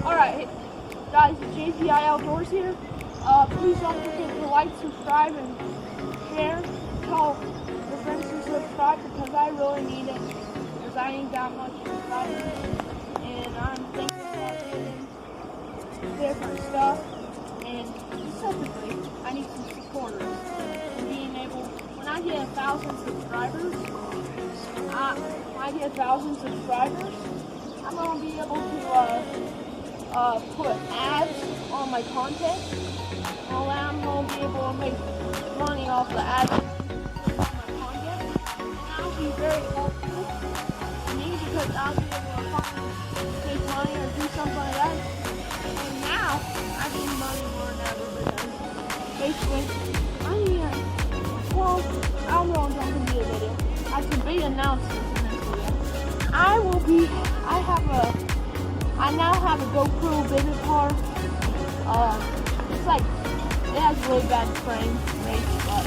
Alright, guys, JPI Outdoors here. Please don't forget to like, subscribe, and share. Tell your friends to subscribe because I really need it. Because I ain't that much subscribers. And I'm thinking about doing different stuff. And specifically, I need some supporters. And being able, when I get 1,000 subscribers, I'm going to be able to put ads on my content. Well, I'm going to be able to make money off the ads on my content. And that'll be very helpful to me because I'll be able to make money or do something like that. And now, I need money more than ever because basically, I'm going to jump into the video. I have some big announcements in this video. I now have a GoPro video car. It's like, it has really bad frame rate, but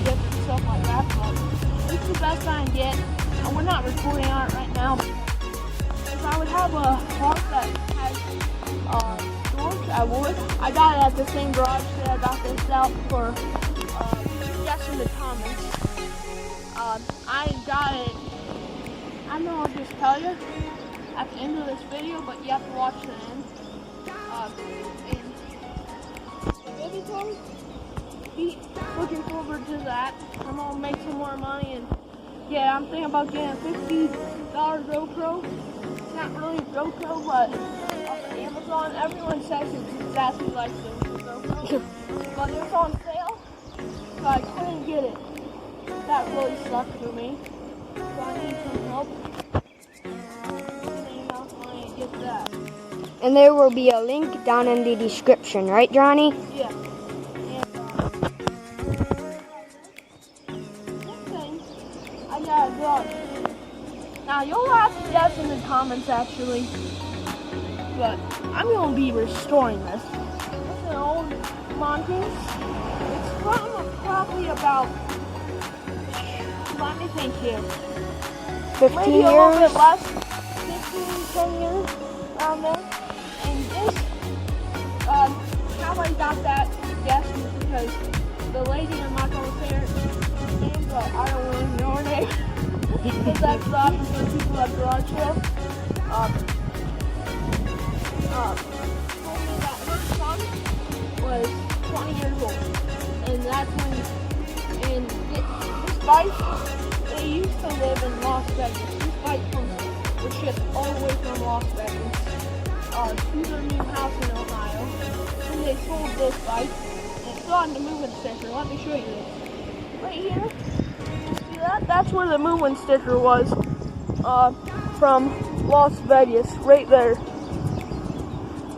different stuff like that, but it's the best I can get. And we're not recording on it right now. If I would have a car that has storage, I would. I got it at the same garage that I got this out for, guess in the comments. I got it, I don't know, I'll just tell you at the end of this video, but you have to watch the end. And be looking forward to that. I'm gonna make some more money, and yeah, I'm thinking about getting a $50 GoPro. It's not really a GoPro, but off of Amazon, everyone says it's exactly like the GoPro, but it was on sale, so I couldn't get it. That really sucked for me, so I need some help. Get that. And there will be a link down in the description, right, Johnny? Yeah. And next thing, I got a dog. Now you'll have to guess in the comments actually, but I'm gonna be restoring this. It's an old Mongoose. It's from probably about, let me think here, 15 maybe years? a little bit less, 10 years around there. And this, how I got that guess is because the lady, I'm not going to say her name, but I don't really know her name. Because that's the opposite people at garage sale. Told me that her son was 20 years old. And that's when, and this bike, they used to live in Las Vegas. This bike was shipped all the way from Las Vegas to their new house in Ohio. And they sold this bike. And it's on the moving sticker. Let me show you this. Right here. See that? That's where the moving sticker was from Las Vegas. Right there.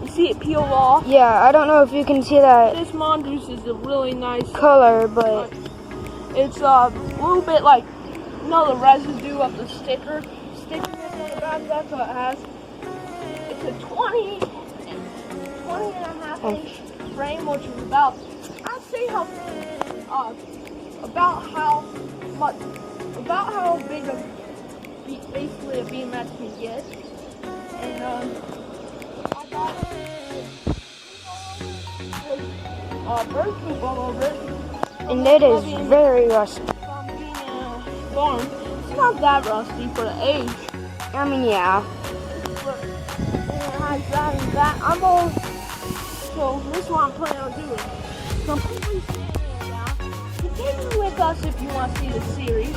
You see it peeled off? Yeah, I don't know if you can see that. This Mongoose is a really nice color, but it's a little bit like, you know, the residue of the sticker. That's what it has. It's a 20 and a half inch frame, which is about, I'd say about how big basically a BMX can get. And I got bird poop all over it. And it is very rusty. From being in a barn, it's not that rusty for the age. I mean, yeah. So this is what I'm planning on doing. Completely standing down. Continue with us if you want to see the series.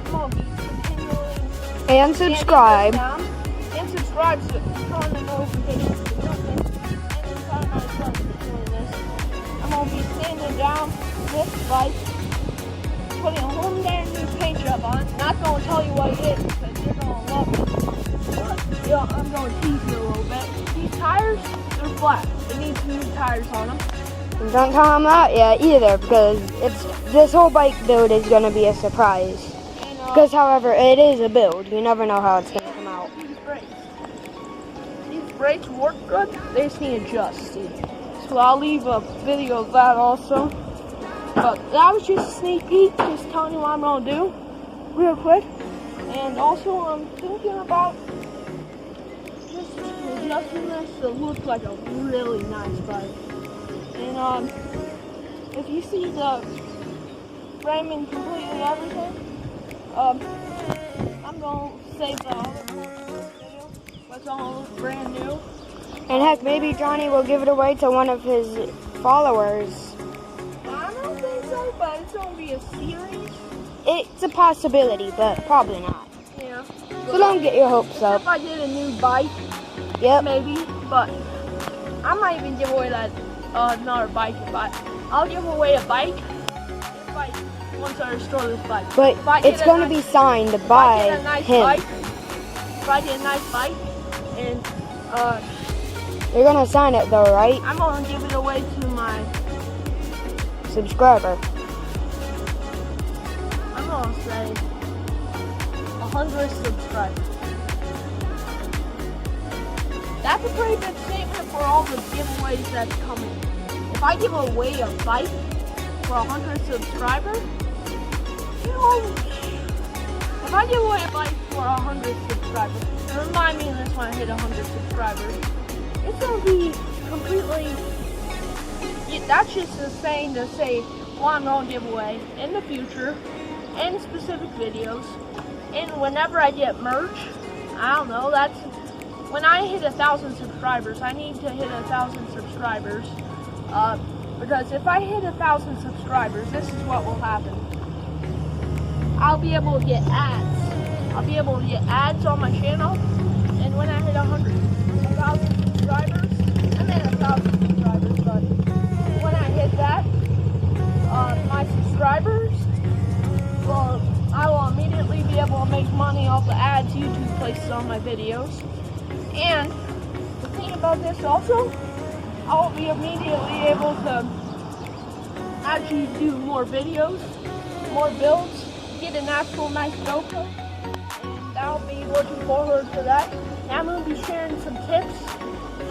I'm going to be continuing. And subscribe. And subscribe so turn on the notifications for something. And then try not to start doing this. I'm going to be standing down this bike, putting a whole damn new paint job on it. Not going to tell you what it is because you're going to love it. But, yeah, I'm going to tease you a little bit. These tires, they're flat. They need some new tires on them. And don't tell them that yet either, because this whole bike build is going to be a surprise. Because, however, it is a build. You never know how it's going to come out. These brakes work good. They just need adjusted. So I'll leave a video of that also. But that was just a sneak peek, just telling you what I'm going to do real quick. And also I'm thinking about just adjusting this to look like a really nice bike. And if you see the framing completely everything, I'm gonna save the other part of this video. It's all brand new. And heck, maybe Johnny will give it away to one of his followers. I don't think so, but it's gonna be a series. It's a possibility, but probably not. Yeah. So don't get your hopes up. If I get a new bike, Yep. maybe, but I might even give away that another bike. But I'll give away a bike if I once I restore this bike. But If I it's get a going to nice- be signed if I by get a nice him. bike, if I get a nice bike, and You're going to sign it though, right? I'm gonna give it away to my, Subscriber. I'm gonna say 100 subscribers. That's a pretty good statement for all the giveaways that's coming. If I give away a bike for 100 subscribers, you know, if I give away a bike for 100 subscribers, and remind me of this when I hit 100 subscribers, it's gonna be completely, that's just a saying to say what I'm gonna give away in the future, in specific videos, and whenever I get merch, I don't know, that's, when I hit 1,000 subscribers, I need to hit 1,000 subscribers, because if I hit 1,000 subscribers, this is what will happen. I'll be able to get ads. I'll be able to get ads on my channel, and when I hit 1,000 subscribers, I mean 1,000 subscribers, but when I hit that, my subscribers, well, I will immediately be able to make money off the ads YouTube places on my videos. And the thing about this also, I'll be immediately able to actually do more videos, more builds, get an actual nice GoPro, and I'll be looking forward to that. And I'm going to be sharing some tips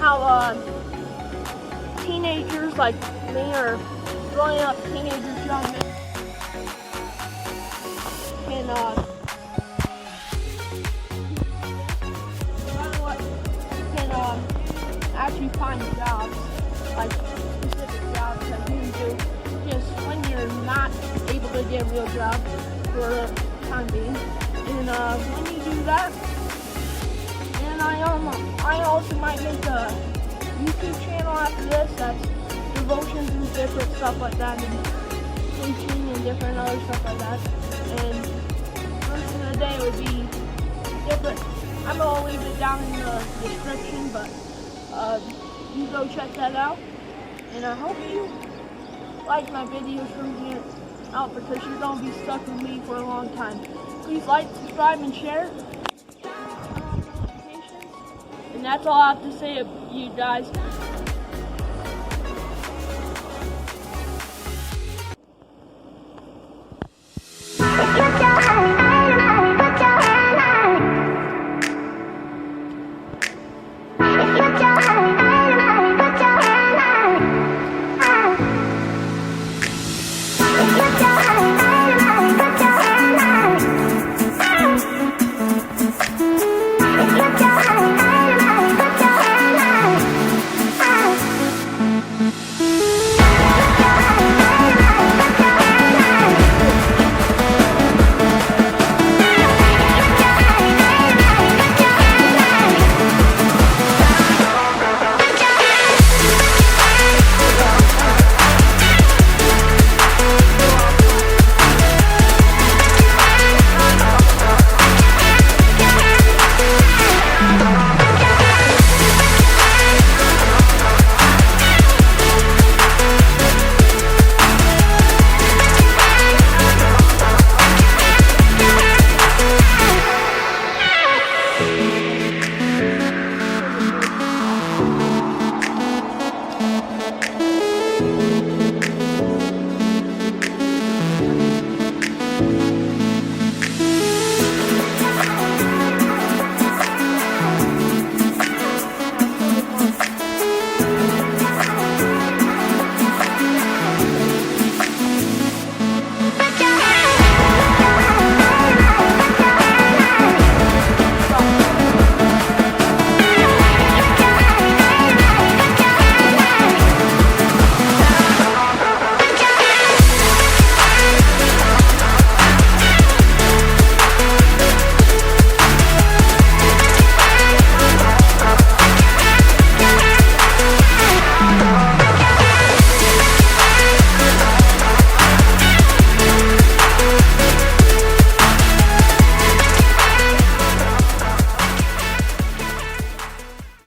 how teenagers like me or growing up teenagers, young men, can actually find jobs, like specific jobs that you can do just when you're not able to get a real job for the time being. And when you do that, and I also might make a YouTube channel after this that's devotions and different stuff like that, and preaching and different other stuff like that. And the rest of the day would be different. I'm gonna leave it down in the description, but you go check that out. And I hope you like my videos from here out, because you're gonna be stuck with me for a long time. Please like, subscribe, and share. And that's all I have to say to you guys.